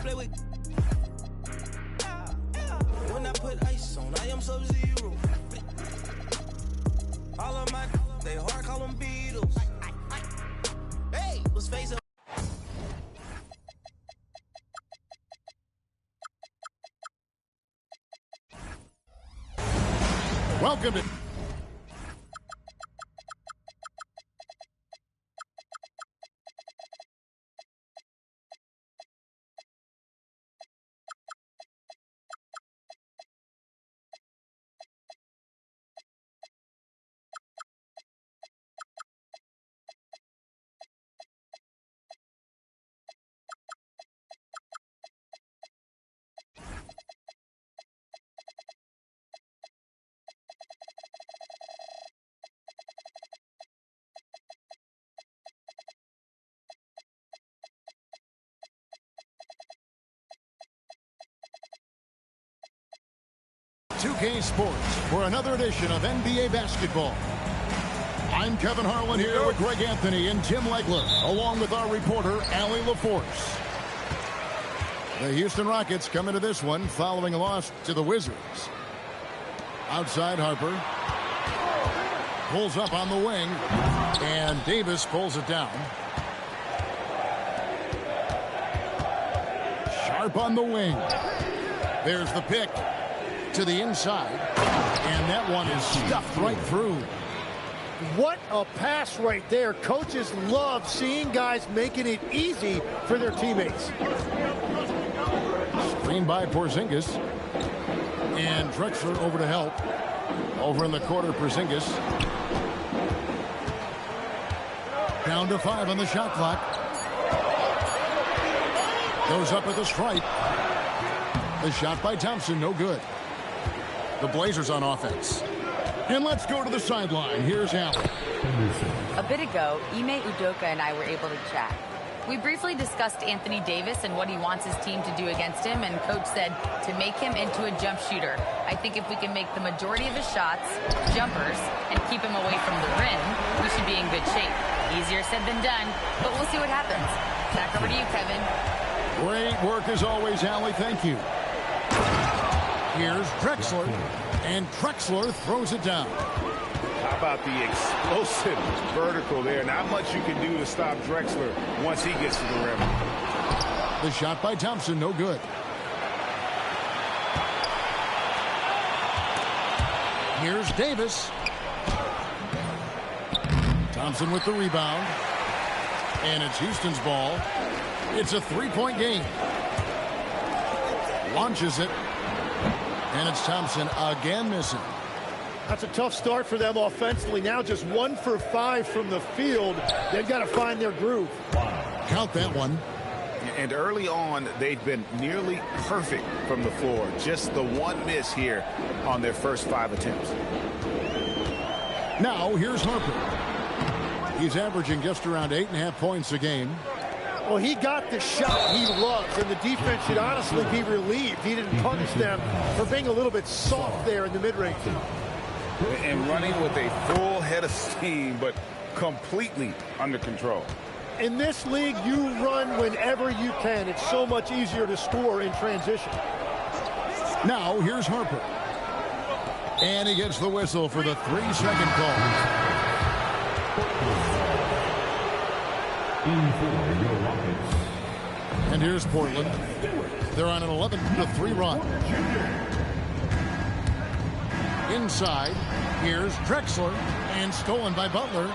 play with. When I put ice on, I am Sub-Zero. All of my, they hard, call them Beatles. Hey, let's face it. Welcome to... K Sports for another edition of NBA basketball. I'm Kevin Harlan here with Greg Anthony and Tim Legler, along with our reporter, Allie LaForce. The Houston Rockets come into this one following a loss to the Wizards. Outside Harper. Pulls up on the wing. And Davis pulls it down. Sharp on the wing. There's the pick. To the inside, and that one is stuffed right through. What a pass right there. Coaches love seeing guys making it easy for their teammates. Screen by Porzingis, and Drexler over to help. Over in the corner, Porzingis. Down to 5 on the shot clock. Goes up at the stripe. The shot by Thompson, no good. The Blazers on offense. And let's go to the sideline. Here's Allen. A bit ago, Ime Udoka and I were able to chat. We briefly discussed Anthony Davis and what he wants his team to do against him, and Coach said to make him into a jump shooter. I think if we can make the majority of his shots jumpers and keep him away from the rim, we should be in good shape. Easier said than done, but we'll see what happens. Back over to you, Kevin. Great work as always, Allie. Thank you. Here's Drexler, and Drexler throws it down. How about the explosive vertical there? Not much you can do to stop Drexler once he gets to the rim. The shot by Thompson, no good. Here's Davis. Thompson with the rebound. And it's Houston's ball. It's a three-point game. Launches it. And it's Thompson again missing. That's a tough start for them offensively. Now just 1 for 5 from the field. They've got to find their groove. Count that one. And early on, they've been nearly perfect from the floor. Just the one miss here on their first 5 attempts. Now here's Harper. He's averaging just around 8.5 points a game. Well, he got the shot he loves, and the defense should honestly be relieved. He didn't punish them for being a little bit soft there in the mid-range. And running with a full head of steam, but completely under control. In this league, you run whenever you can. It's so much easier to score in transition. Now, here's Harper. And he gets the whistle for the 3-second call. And here's Portland. They're on an 11-3 run. Inside, here's Drexler, and stolen by Butler.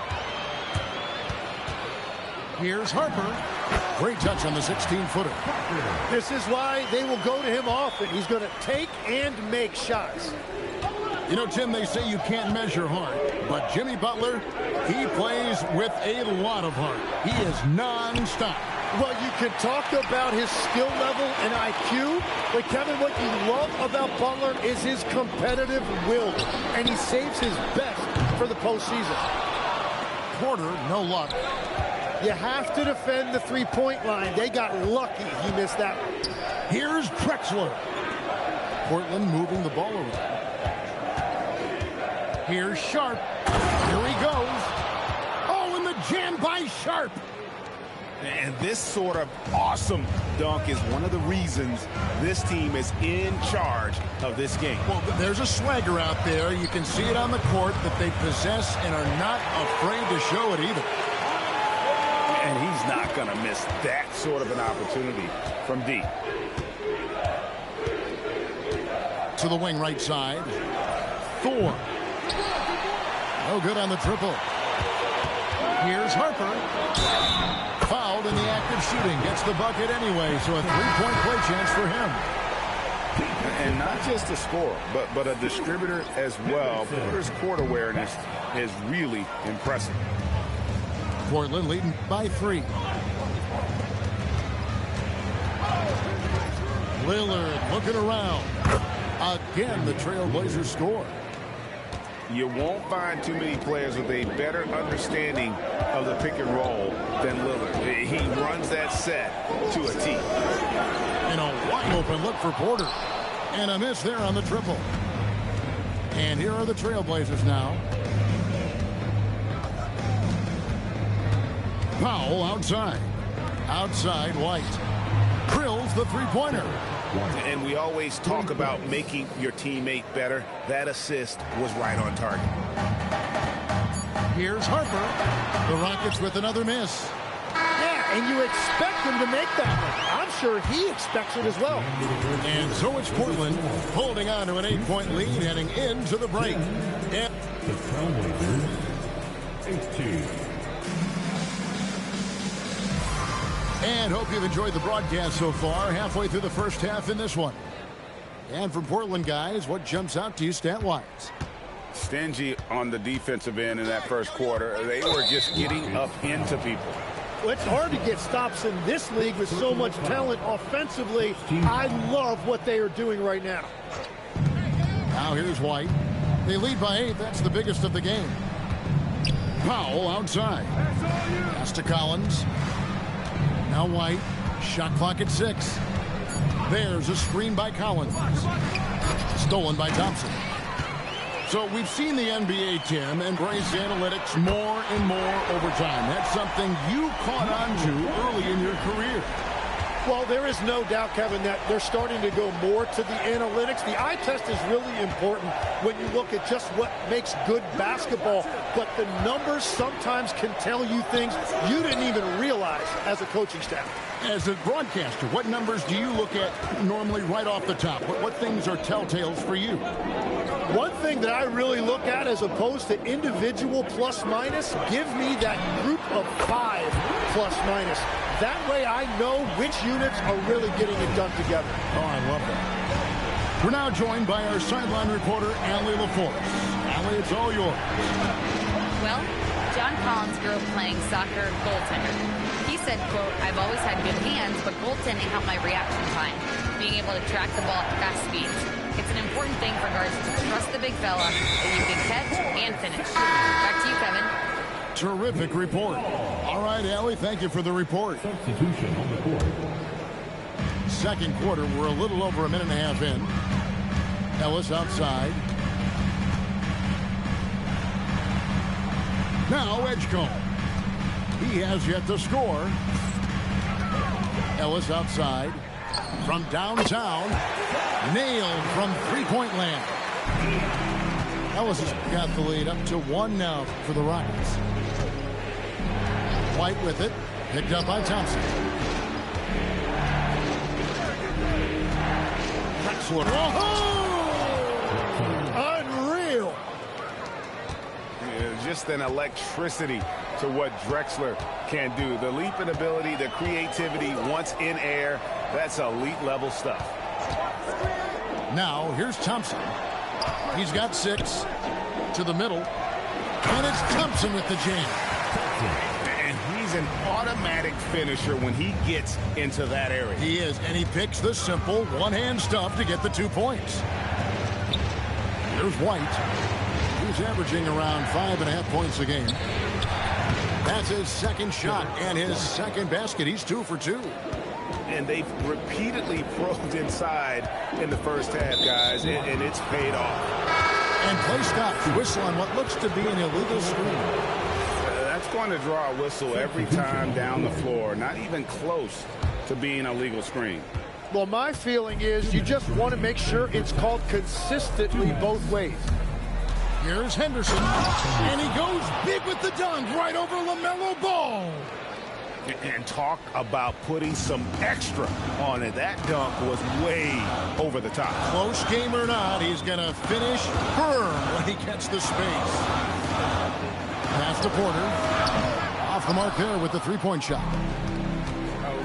Here's Harper. Great touch on the 16-footer. This is why they will go to him often. He's going to take and make shots. You know, Tim, they say you can't measure heart, but Jimmy Butler, he plays with a lot of heart. He is nonstop. Well, you can talk about his skill level and IQ, but Kevin, what you love about Butler is his competitive will, and he saves his best for the postseason. Porter, no luck. You have to defend the three-point line. They got lucky he missed that one. Here's Drexler. Portland moving the ball around. Here's Sharp. Here he goes. Oh, and the jam by Sharp. And this sort of awesome dunk is one of the reasons this team is in charge of this game. Well, there's a swagger out there. You can see it on the court that they possess and are not afraid to show it either. And he's not going to miss that sort of an opportunity from deep. To the wing right side. Thor. No good on the triple. Here's Harper. Fouled in the act of shooting. Gets the bucket anyway, so a three-point play chance for him. And not just a scorer, but a distributor as well. Porter's court awareness is really impressive. Portland leading by 3. Lillard looking around. Again, the Trailblazers score. You won't find too many players with a better understanding of the pick and roll than Lillard. He runs that set to a T. And a wide open look for Porter. And a miss there on the triple. And here are the Trailblazers now. Powell outside. Outside White. Drills the three-pointer. And we always talk about making your teammate better. That assist was right on target. Here's Harper. The Rockets with another miss. Yeah, and you expect him to make that one. I'm sure he expects it as well. And so it's Portland holding on to an 8-point lead heading into the break. And the Trailblazers 18. And hope you've enjoyed the broadcast so far. Halfway through the first half in this one. And from Portland, guys, what jumps out to you stat-wise? Stingy on the defensive end in that first quarter. They were just getting up into people. Well, it's hard to get stops in this league with so much talent offensively. I love what they are doing right now. Now here's White. They lead by 8. That's the biggest of the game. Powell outside. Pass to Collins. Now White. Shot clock at 6. There's a screen by Collins. Stolen by Thompson. So we've seen the NBA, Tim, embrace analytics more and more over time. That's something you caught on to early in your career. Well, there is no doubt, Kevin, that they're starting to go more to the analytics. The eye test is really important when you look at just what makes good basketball. But the numbers sometimes can tell you things you didn't even realize as a coaching staff. As a broadcaster, what numbers do you look at normally right off the top? What things are telltales for you? One thing that I really look at as opposed to individual plus-minus, give me that group of 5 plus-minus. That way I know which units are really getting it done together. Oh, I love that. We're now joined by our sideline reporter, Allie LaForce. Allie, it's all yours. Well, John Collins grew up playing soccer goaltender. He said, quote, "I've always had good hands, but goaltending helped my reaction time, being able to track the ball at fast speeds. It's an important thing for guards to trust the big fella that you can catch and finish." Back to you, Kevin. Terrific report. All right, Allie, thank you for the report. Substitution on the court. Second quarter, we're a little over a minute and a half in. Ellis outside. Now Edgecombe. He has yet to score. Ellis outside. From downtown. Nailed from three-point land. Ellis has got the lead up to 1 now for the Rockets. White with it. Picked up by Thompson. Drexler. Unreal. Just an electricity to what Drexler can do. The leap in ability, the creativity once in air, that's elite level stuff. Now here's Thompson. He's got 6 to the middle. And it's Thompson with the jam. And he's an automatic finisher when he gets into that area. He is, and he picks the simple one-hand stuff to get the 2 points. Here's White. He's averaging around 5.5 points a game. That's his second shot and his second basket. He's 2 for 2. And they've repeatedly probed inside in the first half, guys, and it's paid off. And play stops. Whistle on what looks to be an illegal screen. That's going to draw a whistle every time down the floor. Not even close to being a legal screen. Well, my feeling is you just want to make sure it's called consistently both ways. Here's Henderson, and he goes big with the dunk right over LaMelo Ball. And talk about putting some extra on it. That dunk was way over the top. Close game or not, he's going to finish firm when he gets the space. Pass to Porter. Off the mark there with the three-point shot.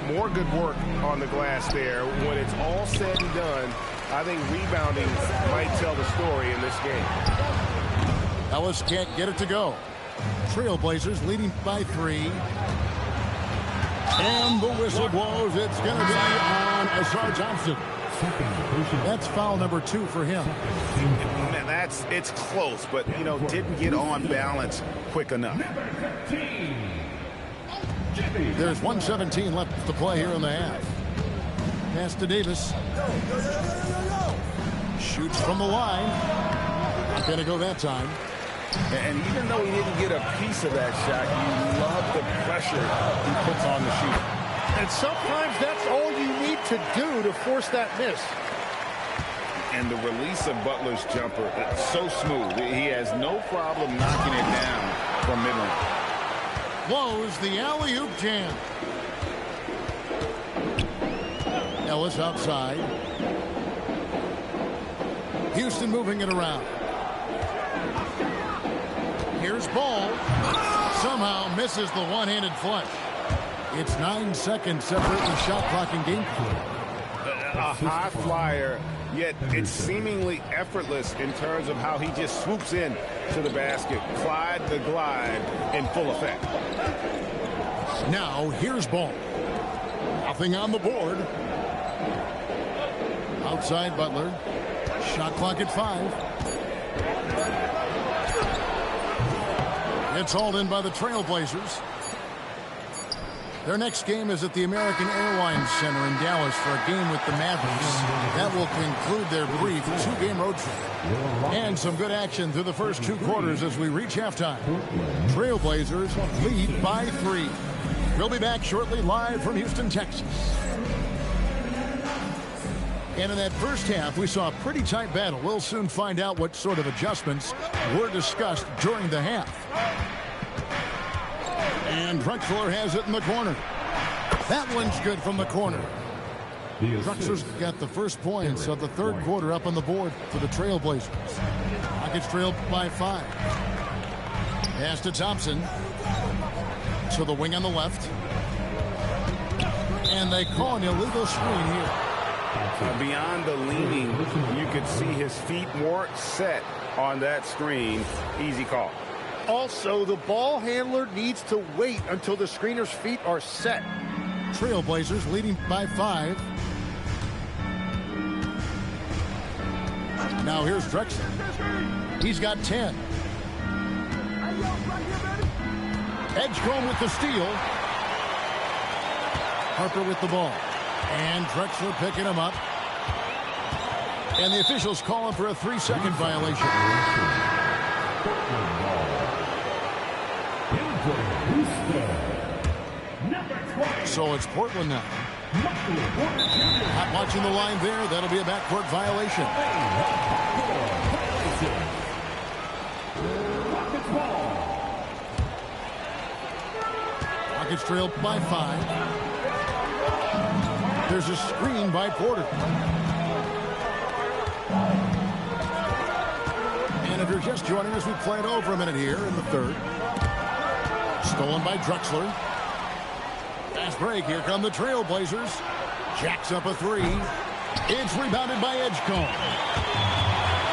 More good work on the glass there. When it's all said and done, I think rebounding might tell the story in this game. Ellis can't get it to go. Trailblazers leading by 3. And the whistle blows. It's going to be on Ausar Thompson. That's foul number 2 for him. Man, it's close, but, you know, didn't get on balance quick enough. There's 1:17 left to play here in the half. Pass to Davis. Shoots from the line. Not going to go that time. And even though he didn't get a piece of that shot, you love the pressure he puts on the shooter. And sometimes that's all you need to do to force that miss. And the release of Butler's jumper, it's so smooth. He has no problem knocking it down from mid-range. Blows the alley-oop jam. Ellis outside. Houston moving it around. Here's Ball. Somehow misses the one-handed flush. It's 9 seconds separating the shot clock and game clock. A high flyer, yet it's seemingly effortless in terms of how he just swoops in to the basket. Clyde the glide in full effect. Now here's Ball. Nothing on the board. Outside Butler. Shot clock at 5. It's hauled in by the Trailblazers. Their next game is at the American Airlines Center in Dallas for a game with the Mavericks. That will conclude their brief 2-game road trip. And some good action through the first 2 quarters as we reach halftime. Trailblazers lead by 3. We'll be back shortly live from Houston, Texas. And in that first half, we saw a pretty tight battle. We'll soon find out what sort of adjustments were discussed during the half. And Drexler has it in the corner. That one's good from the corner. Drexler's got the first points of the third quarter up on the board for the Trailblazers. Rockets trailed by 5. Pass to Thompson. To the wing on the left. And they call an illegal screen here. Beyond the leaning, you could see his feet more set on that screen. Easy call. Also, the ball handler needs to wait until the screener's feet are set. Trailblazers leading by 5. Now here's Drexler. He's got 10. Edgecombe with the steal. Harper with the ball. And Drexler picking him up. And the officials call him for a 3-second violation. So it's Portland now. Not watching the line there. That'll be a backcourt violation. Rockets trail by 5. There's a screen by Porter. And if you're just joining us, we play it over a minute here in the third. Stolen by Drexler. Fast break. Here come the Trailblazers. Jacks up a 3. It's rebounded by Edgecombe.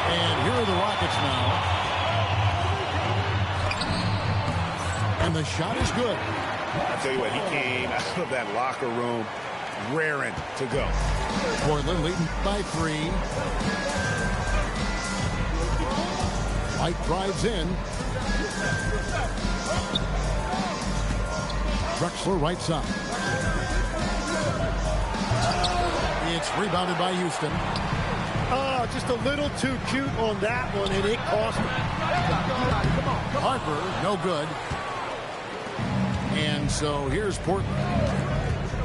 And here are the Rockets now. And the shot is good. I tell you what, he came out of that locker room raring to go. Portland leading by 3. White drives in. Drexler right side. It's rebounded by Houston. Oh, just a little too cute on that one, and it cost him. Harper, no good. And so here's Portland.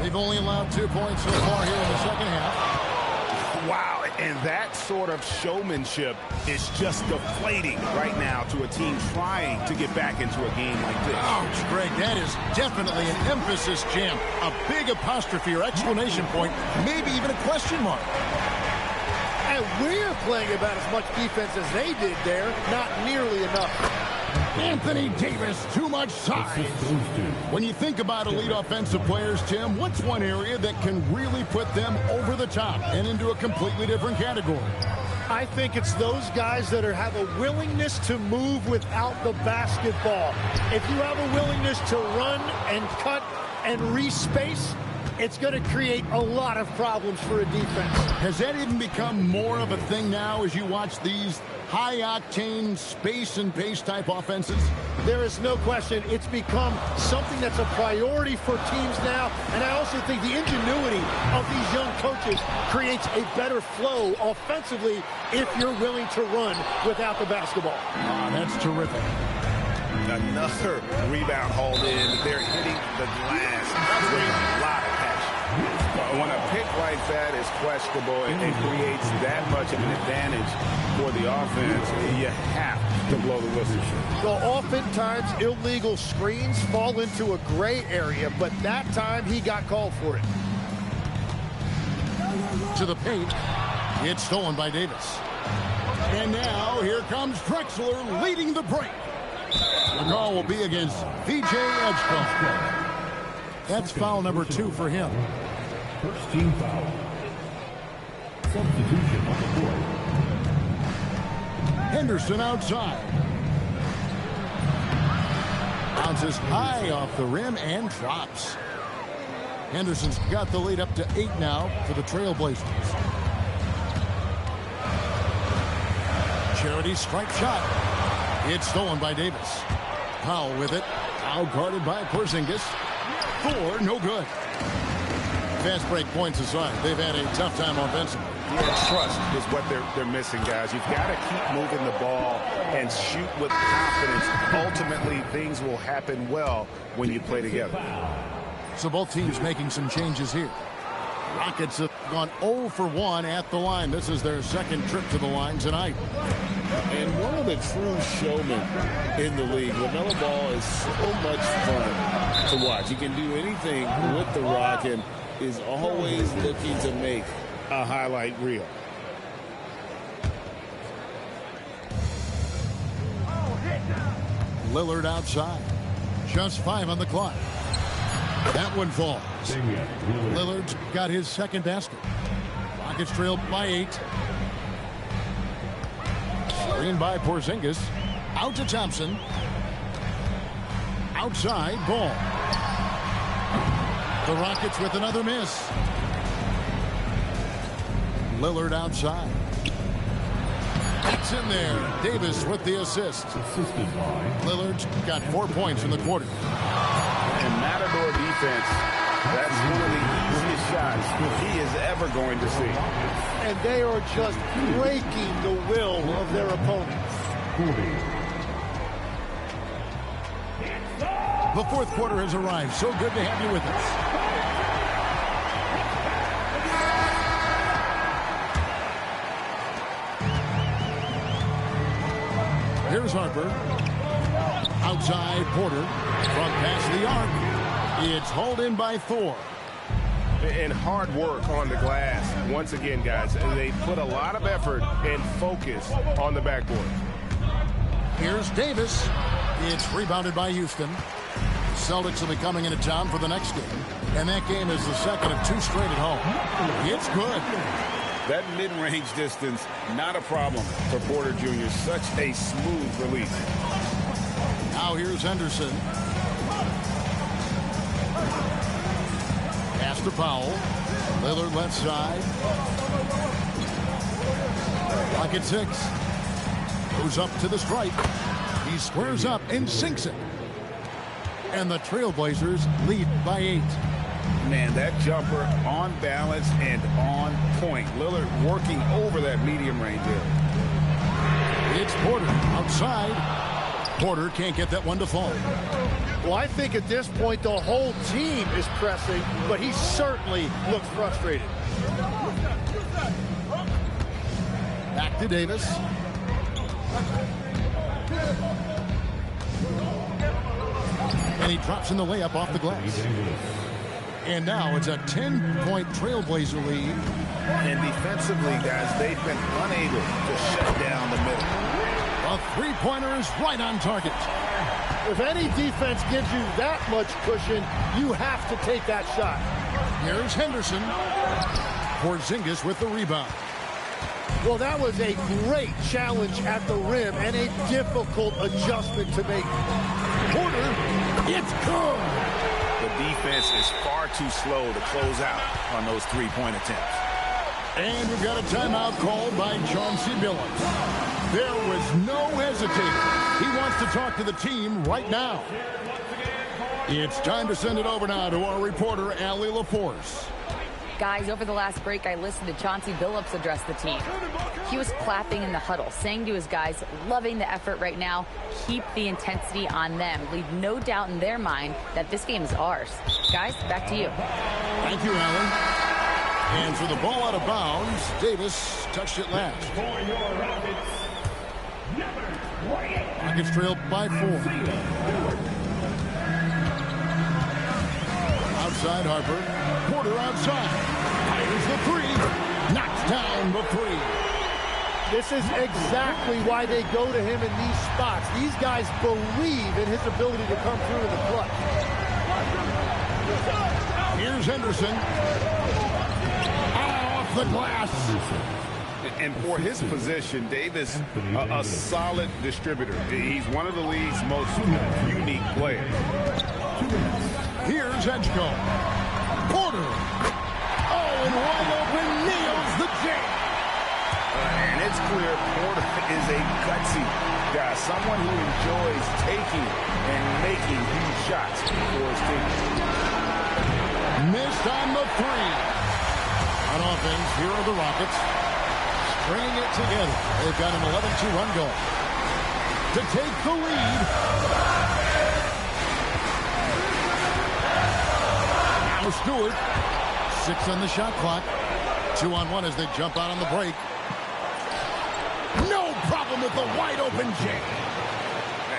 They've only allowed 2 points so far here in the second half. Wow, and that sort of showmanship is just deflating right now to a team trying to get back into a game like this. Ouch, Greg, that is definitely an emphasis jam. A big apostrophe or exclamation point, maybe even a question mark. And we're playing about as much defense as they did there. Not nearly enough. Anthony Davis, too much size. When you think about elite offensive players, Tim, what's one area that can really put them over the top and into a completely different category? I think it's those guys that have a willingness to move without the basketball. If you have a willingness to run and cut and respace, it's going to create a lot of problems for a defense. Has that even become more of a thing now as you watch these high-octane space and pace type offenses? There is no question it's become something that's a priority for teams now, and I also think the ingenuity of these young coaches creates a better flow offensively if you're willing to run without the basketball. That's terrific. Another rebound hauled in. They're hitting the glass with a lot of passion. When a pick like that is questionable and it creates that much of an advantage for the offense, you have to blow the whistle. So oftentimes illegal screens fall into a gray area, but that time he got called for it. To the paint. It's stolen by Davis. And now here comes Drexler leading the break. The call will be against VJ Edgecombe. That's foul number 2 for him. First team foul. Substitution on the court. Henderson outside. Bounces high off the rim and drops. Henderson's got the lead up to 8 now for the Trailblazers. Charity strike shot. It's stolen by Davis. Powell with it. Out guarded by Porzingis. 4, no good. Fast break points aside, they've had a tough time offensively. Yeah, trust is what they're missing, guys. You've got to keep moving the ball and shoot with confidence. Ultimately, things will happen well when you play together. So both teams making some changes here. Rockets have gone 0 for 1 at the line. This is their second trip to the line tonight. And one of the true showmen in the league, LaMelo Ball is so much fun to watch. He can do anything with the rock and is always looking to make a highlight reel. Lillard outside. Just 5 on the clock. That one falls. Lillard's got his second basket. Rockets trailed by 8. Screen by Porzingis. Out to Thompson. Outside, Ball. The Rockets with another miss. Lillard outside. That's in there. Davis with the assist. Lillard's got 4 points in the quarter. And Matador defense, that's one of the easiest shots he is ever going to see. And they are just breaking the will of their opponents. The fourth quarter has arrived. So good to have you with us. Here's Harper. Outside Porter. From past the arc. It's hauled in by Thor. And hard work on the glass. Once again, guys, they put a lot of effort and focus on the backboard. Here's Davis. It's rebounded by Houston. Celtics will be coming into town for the next game. And that game is the second of 2 straight at home. It's good. That mid-range distance, not a problem for Porter Jr. Such a smooth release. Now here's Henderson. Pass to Powell. Lillard left side. Pocket 6. Goes up to the stripe. He squares up and sinks it. And the Trailblazers lead by 8. Man, that jumper on balance and on point. Lillard working over that medium range area. It's Porter outside. Porter can't get that one to fall. Well, I think at this point the whole team is pressing, but he certainly looks frustrated. Back to Davis. And he drops in the layup off the glass. And now it's a 10-point Trailblazer lead. And defensively, guys, they've been unable to shut down the middle. A three-pointer is right on target. If any defense gives you that much cushion, you have to take that shot. Here's Henderson. Porzingis with the rebound. Well, that was a great challenge at the rim and a difficult adjustment to make. Porter, it's good. The defense is far too slow to close out on those three-point attempts. And we've got a timeout called by Chauncey Billups. There was no hesitating. He wants to talk to the team right now. It's time to send it over now to our reporter, Allie LaForce. Guys, over the last break, I listened to Chauncey Billups address the team. He was clapping in the huddle, saying to his guys, loving the effort right now, keep the intensity on them. Leave no doubt in their mind that this game is ours. Guys, back to you. Thank you, Allen. And for the ball out of bounds, Davis touched it last. Rockets trail by 4. Outside Harper. Porter outside. Fires the three. Knocks down the three. This is exactly why they go to him in these spots. These guys believe in his ability to come through in the clutch. Here's Henderson. Off the glass. And for his position, Davis, a solid distributor. He's one of the league's most unique players. Here's Edgecombe. Porter. Oh, and wide open, nails the jam. And it's clear Porter is a gutsy guy, someone who enjoys taking and making huge shots for his team. Missed on the three. On offense, here are the Rockets. Stringing it together. They've got an 11-2 run going. To take the lead. Now Stewart. 6 on the shot clock. 2-on-1 as they jump out on the break. No problem with the wide open jam.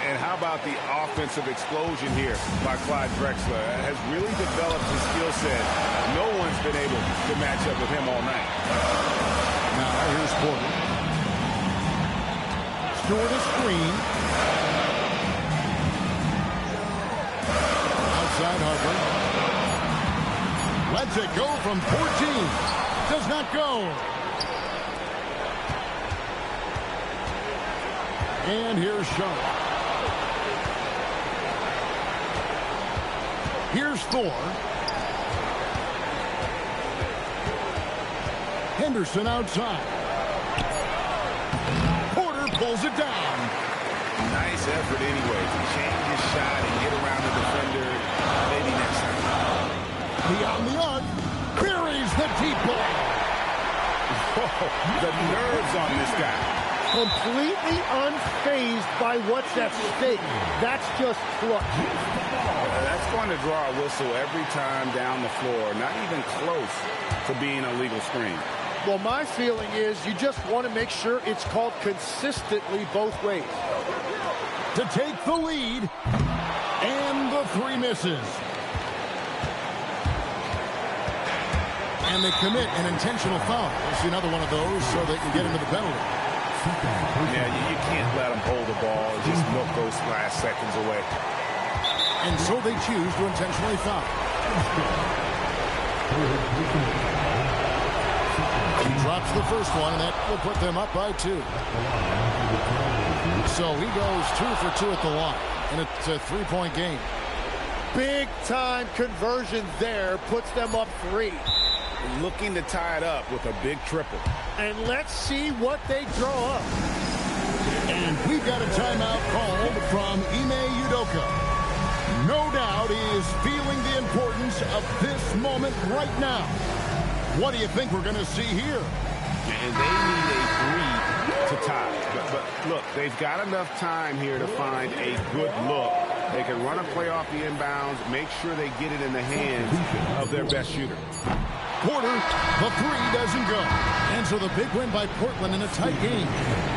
And how about the offensive explosion here by Clyde Drexler? Has really developed his skill set. No one's been able to match up with him all night. Now here's Porter. Stewart a screen. Outside Harper. Lets it go from 14. Does not go. And here's Sharp. Here's Thor. Henderson outside. Porter pulls it down. Nice effort anyway to change his shot and get around the defender. Maybe next time. Beyond the arc. Buries the deep ball. Whoa, the nerves on this guy. Completely unfazed by what's at stake. That's just clutch. That's going to draw a whistle every time down the floor. Not even close to being a legal screen. Well, my feeling is you just want to make sure it's called consistently both ways. To take the lead. And the three misses. And they commit an intentional foul. We'll see another one of those so they can get into the penalty. Yeah, you can't let them hold the ball and just milk those last seconds away. And so they choose to intentionally foul. He drops the first one, and that will put them up by 2. So he goes 2 for 2 at the line, and it's a 3-point game. Big time conversion there puts them up 3. Looking to tie it up with a big triple. And let's see what they draw up. And we've got a timeout called from Ime Udoka. No doubt he is feeling the importance of this moment right now. What do you think we're going to see here? And they need a 3 to tie. But look, they've got enough time here to find a good look. They can run a play off the inbounds, make sure they get it in the hands of their best shooter. Porter, the three doesn't go. And so the big win by Portland in a tight game.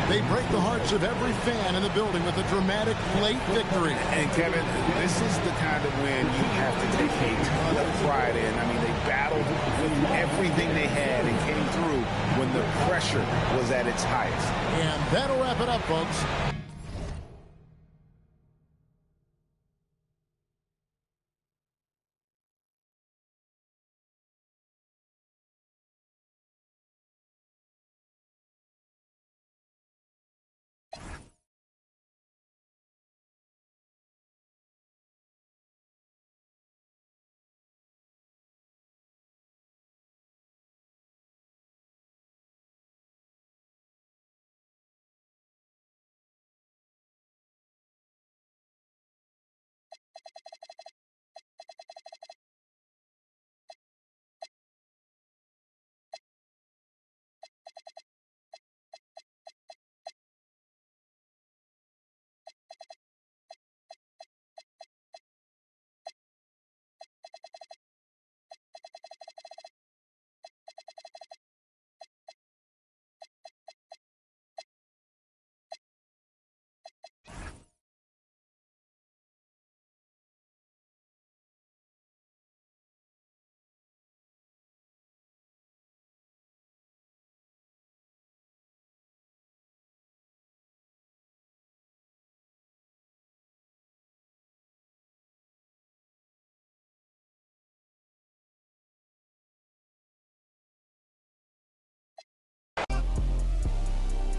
They break the hearts of every fan in the building with a dramatic late victory. And Kevin, this is the kind of win you have to take a ton of pride in. I mean, they battled with everything they had and came through when the pressure was at its highest. And that'll wrap it up, folks.